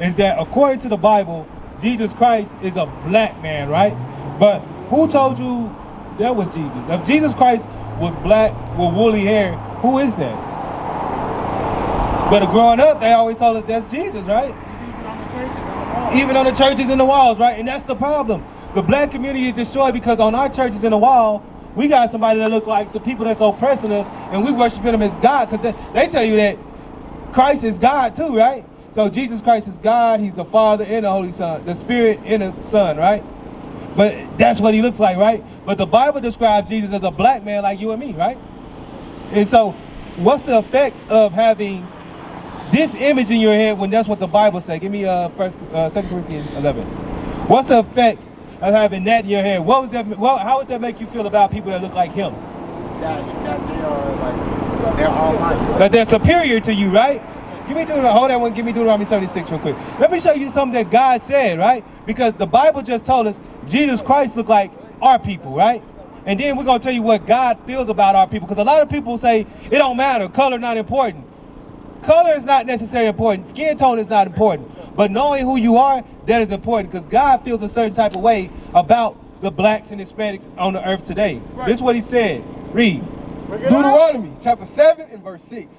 is that according to the Bible, Jesus Christ is a black man, right? But who told you that was Jesus? If Jesus Christ was black with woolly hair, who is that? But growing up, they always told us that's Jesus, right? Even on the churches and the walls, right? And that's the problem. The black community is destroyed because on our churches and the wall, we got somebody that looks like the people that's oppressing us, and we worshiping them as God, because they tell you that Christ is God too, right? So Jesus Christ is God, he's the Father and the Holy Son, the Spirit and the Son, right? But that's what he looks like, right? But the Bible describes Jesus as a black man like you and me, right? And so what's the effect of having this image in your head when that's what the Bible says? Give me 2 Corinthians 11. What's the effect of having that in your head? What was that? Well, how would that make you feel about people that look like him? That they are like, they're almighty. That they're superior to you, right? Give me Deuteronomy. Hold that one. Give me Deuteronomy 76 real quick. Let me show you something that God said, right? Because the Bible just told us Jesus Christ looked like our people, right? And then we're gonna tell you what God feels about our people. Because a lot of people say it don't matter. Color not important. Color is not necessarily important. Skin tone is not important. But knowing who you are, that is important. Because God feels a certain type of way about the blacks and Hispanics on the earth today. Right. This is what he said. Read. Deuteronomy chapter 7 and verse 6.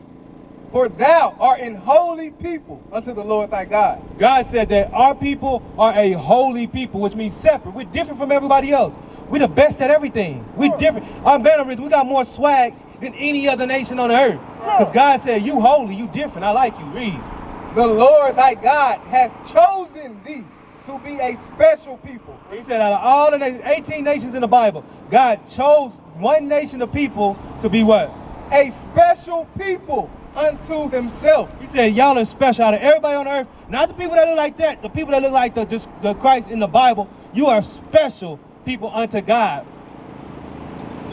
For thou art an holy people unto the Lord thy God. God said that our people are a holy people, which means separate. We're different from everybody else. We're the best at everything. We're different. Our Bannermans, we got more swag than any other nation on the earth. Because God said, you holy, you different. I like you. Read. The Lord thy God hath chosen thee to be a special people. He said out of all the nations, 18 nations in the Bible, God chose one nation of people to be what? A special people unto himself. He said y'all are special out of everybody on earth, not the people that look like that, the people that look like the Christ in the Bible. You are special people unto God.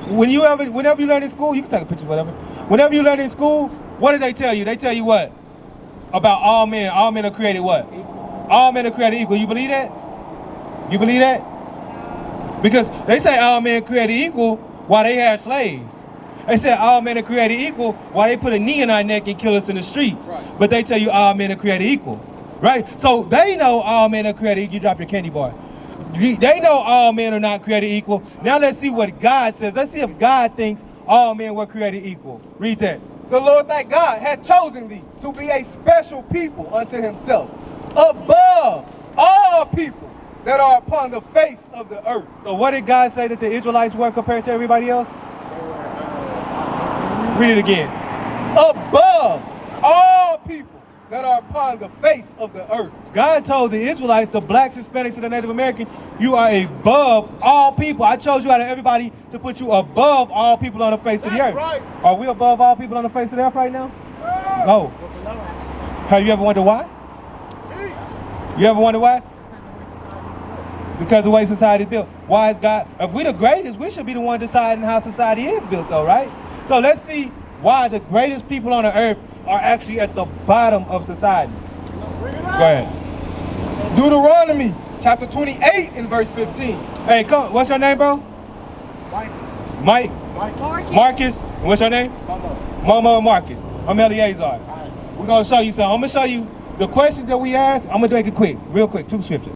Whenever you learn in school, you can take a picture, whatever. Whenever you learn in school, what did they tell you? They tell you what? About all men. All men are created what? All men are created equal. You believe that? You believe that? Because they say all men are created equal while they had slaves. They said all men are created equal while they put a knee in our neck and kill us in the streets. Right. But they tell you all men are created equal, right? So they know all men are created equal. You drop your candy bar. They know all men are not created equal. Now let's see what God says. Let's see if God thinks all men were created equal. Read that. The Lord thy God hath chosen thee to be a special people unto himself, above all people that are upon the face of the earth. So what did God say that the Israelites were compared to everybody else? Read it again. Above all people that are upon the face of the earth. God told the Israelites, the blacks, Hispanics, and the Native Americans, you are above all people. I chose you out of everybody to put you above all people on the face of the earth. Right. Are we above all people on the face of the earth right now? No. Have you ever wondered why? You ever wonder why? Because of the way society is built. Why is God? If we're the greatest, we should be the one deciding how society is built though, right? So let's see why the greatest people on the earth are actually at the bottom of society. Go ahead. Deuteronomy chapter 28 and verse 15. Hey, come, what's your name, bro? Mike. Marcus. And what's your name? Momo and Marcus. I'm Eleazar. Right. We're going to show you something. I'm going to show you the questions that we asked. I'm going to make it quick, real quick, 2 scriptures.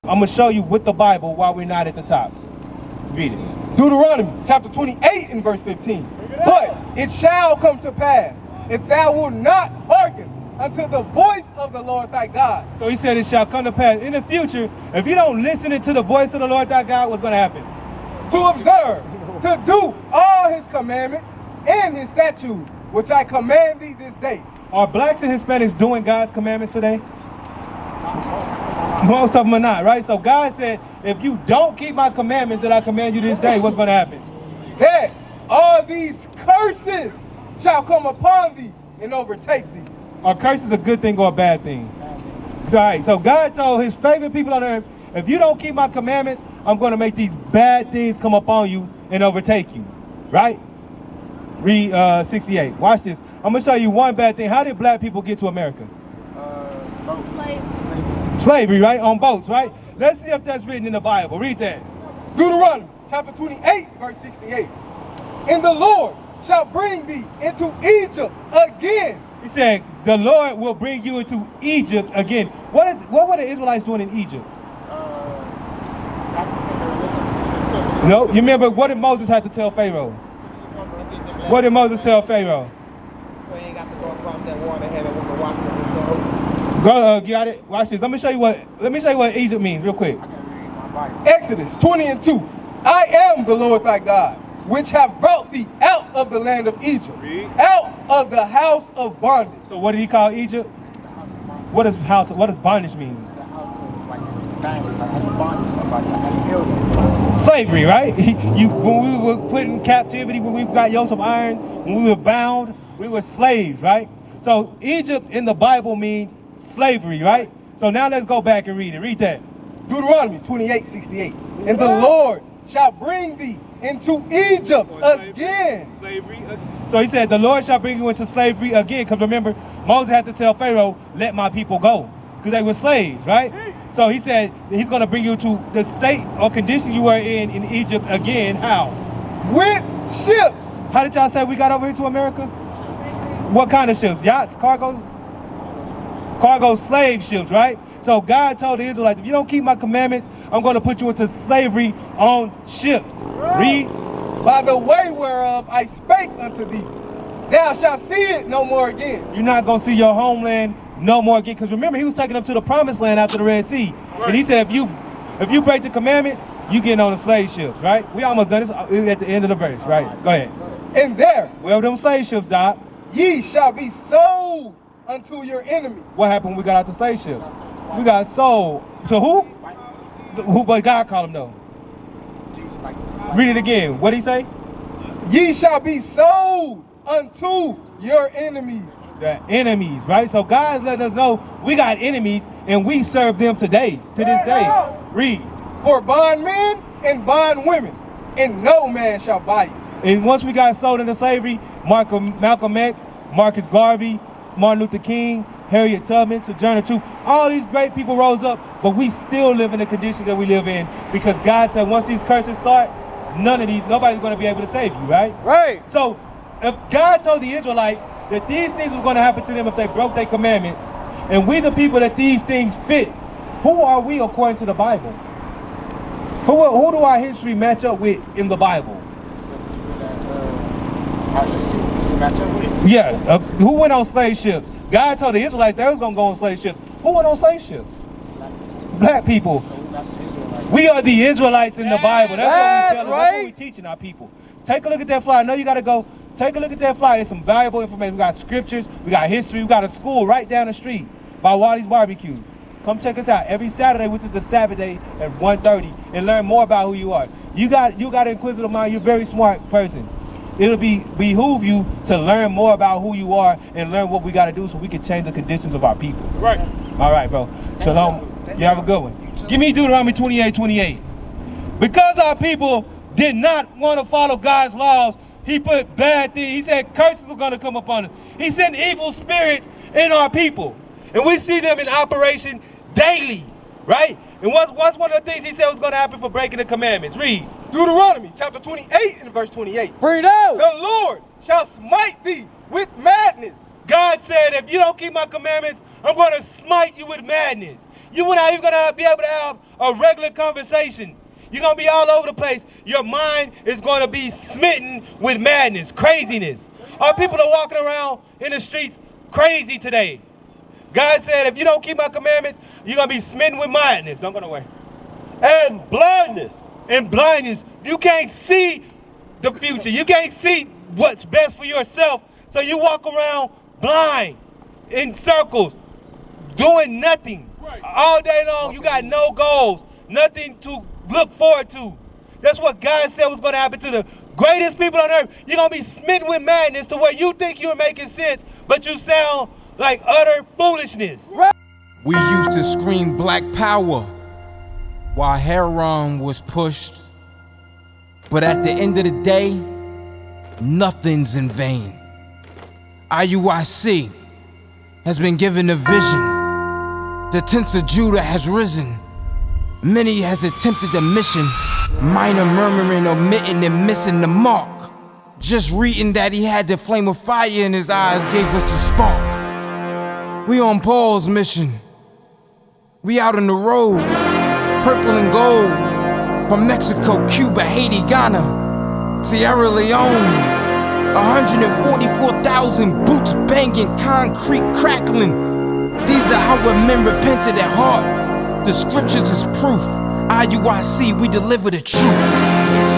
I'm going to show you with the Bible why we're not at the top. Read it. Deuteronomy chapter 28 and verse 15. But it shall come to pass, if thou wilt not hearken unto the voice of the Lord thy God. So he said it shall come to pass. In the future, if you don't listen to the voice of the Lord thy God, what's going to happen? To observe, to do all his commandments and his statutes, which I command thee this day. Are blacks and Hispanics doing God's commandments today? Most of them are not, right? So God said, if you don't keep my commandments that I command you this day, what's going to happen? That all these curses shall come upon thee and overtake thee. Are curses a good thing or a bad thing? All right, so God told his favorite people on earth, if you don't keep my commandments, I'm going to make these bad things come upon you and overtake you. right? Read 68. Watch this. I'm gonna show you one bad thing. How did black people get to America? Slavery, right? On boats, right? Let's see if that's written in the Bible. Read that. Deuteronomy chapter 28, verse 68. And the Lord shall bring thee into Egypt again. He said, the Lord will bring you into Egypt again. What were the Israelites doing in Egypt? No, you remember, what did Moses have to tell Pharaoh? What did Moses tell Pharaoh? So you ain't got to go across that water and have a woman walking with his soul. Go, got it. Watch this. Let me show you what Egypt means real quick. I gotta read my Bible. Exodus 20:2. I am the Lord thy God, which have brought thee out of the land of Egypt, out of the house of bondage. So what did he call Egypt? What does bondage mean? The house of like bondage, like how you bondage somebody, like how you build it. Slavery, right? When we were put in captivity, when we got yokes of iron, when we were bound, we were slaves, right? So Egypt in the Bible means slavery, right? So now let's go back and read it. Read that. Deuteronomy 28:68. And the Lord shall bring thee into Egypt again. Slavery. So he said, the Lord shall bring you into slavery again. Because remember, Moses had to tell Pharaoh, let my people go. Because they were slaves, right? So he said he's going to bring you to the state or condition you were in Egypt again. How? With ships. How did y'all say we got over here to America? What kind of ships? Yachts, cargoes? Cargo slave ships, right? So God told the Israelites, if you don't keep my commandments, I'm going to put you into slavery on ships. Read. By the way whereof I spake unto thee, thou shalt see it no more again. You're not going to see your homeland no more again. Because remember, he was taking them to the promised land after the Red Sea. Right. And he said, if you break the commandments, you getting on the slave ships, right? We almost done this at the end of the verse, right? Go ahead. And there, well, them slave ships, Doc, ye shall be sold unto your enemies. What happened when we got out the slave ships? We got sold. To who? Who but God called them though? Read it again. What did he say? Ye shall be sold unto your enemies. The enemies, right? So God's letting us know we got enemies and we serve them to this day. Read. For bondmen and bondwomen, and no man shall buy you. And once we got sold into slavery, Malcolm X, Marcus Garvey, Martin Luther King, Harriet Tubman, Sojourner Truth, all these great people rose up, but we still live in the condition that we live in because God said once these curses start, nobody's going to be able to save you, right? Right. So if God told the Israelites that these things was going to happen to them if they broke their commandments, and we the people that these things fit, who are we according to the Bible? Who do our history match up with in the Bible? Yeah, who went on slave ships? God told the Israelites they was going to go on slave ships. Who went on slave ships? Black people. We are the Israelites in the Bible. That's what we tell them. That's what we teaching our people. Take a look at that flyer. I know you got to go. Take a look at that flyer. It's some valuable information. We got scriptures. We got history. We got a school right down the street by Wally's Barbecue. Come check us out every Saturday, which is the Sabbath day at 1:30, and learn more about who you are. You got an inquisitive mind. You're a very smart person. It'll behoove you to learn more about who you are and learn what we got to do so we can change the conditions of our people. Right. All right, bro. Shalom. You have a good one. Give me Deuteronomy 28:28. Because our people did not want to follow God's laws, he put bad things. He said curses are going to come upon us. He sent evil spirits in our people. And we see them in operation daily, right? And what's one of the things he said was going to happen for breaking the commandments? Read. Deuteronomy chapter 28 and verse 28. Bring it out. The Lord shall smite thee with madness. God said, if you don't keep my commandments, I'm going to smite you with madness. You're not even going to be able to have a regular conversation. You're going to be all over the place. Your mind is going to be smitten with madness, craziness. Our people are walking around in the streets crazy today. God said, if you don't keep my commandments, you're going to be smitten with madness. Don't go nowhere. And blindness. And blindness. You can't see the future. You can't see what's best for yourself. So you walk around blind in circles, doing nothing. Right. All day long, you got no goals, nothing to look forward to. That's what God said was going to happen to the greatest people on earth. You're going to be smitten with madness to where you think you're making sense, but you sound like utter foolishness. Right. We used to scream black power while heroin was pushed. But at the end of the day, nothing's in vain. IUIC has been given a vision. The tents of Judah has risen. Many has attempted the mission, minor murmuring, omitting, and missing the mark. Just reading that he had the flame of fire in his eyes gave us the spark. We on Paul's mission. We out on the road, purple and gold, from Mexico, Cuba, Haiti, Ghana, Sierra Leone. 144,000 boots banging, concrete crackling. These are our men repented at heart. The scriptures is proof. IUIC, we deliver the truth.